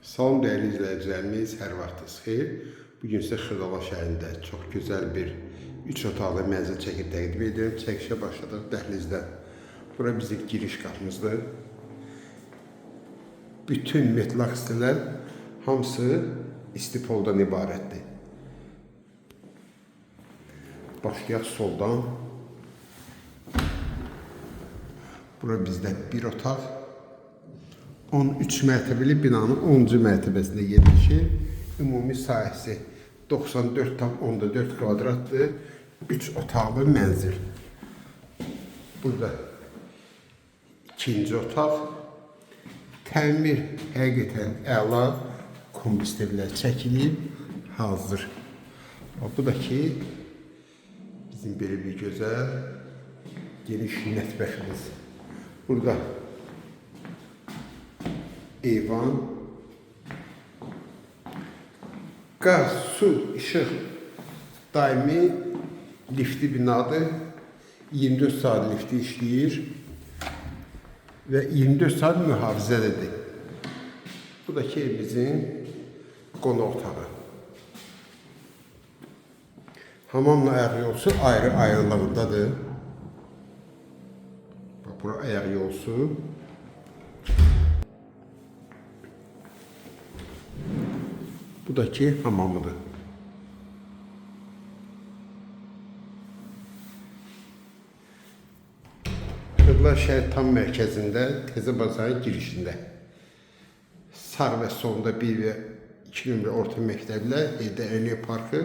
Salam değerli izləyicilərimiz, hər vaxtınız xeyir. Bugün sizə Xırdala şəhərində çox gözəl bir 3 otaqlı mənzil çəkib təqdim edirəm. Çəkişə başladıq dəhlizdən. Bura bizim giriş qapımızdır. Bütün metal hissələr hamısı istipoldan ibarətdir. Başlayaq soldan. Bura bizdə bir otaq. 13 mərtəbəli binanın 10-cu mərtəbəsində yerləşir. Ümumi sahəsi 94,4 kvadratdır. 3 otaqlı mənzil. Burada ikinci otaq. Təmir həqiqətən əla, kombüsterlər çəkilib, hazır. Bu da ki, bizim belə bir gözəl, geniş mətbəximiz. Burada eyvan, qaz, su, işıq daimi liftli binadır. 24 saat lifti işləyir və 24 saat mühafizəlidir. Bu da ki, evimizin qonaq otağı. Hamamla ayaq yolsu ayrı-ayrılığındadır. Bura ayaq yolsu. Bu da ki hamamıdır. Xırdala şəhər tam mərkəzində, Təzə Bazarın girişində. Sağ və solunda 1 və 2 nömrə orta məktəblə Əliyyə Parkı.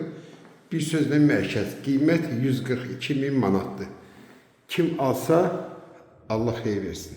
Bir sözlə mərkəz. Qiymət 142.000 manatdır. Kim alsa Allah xeyir versin.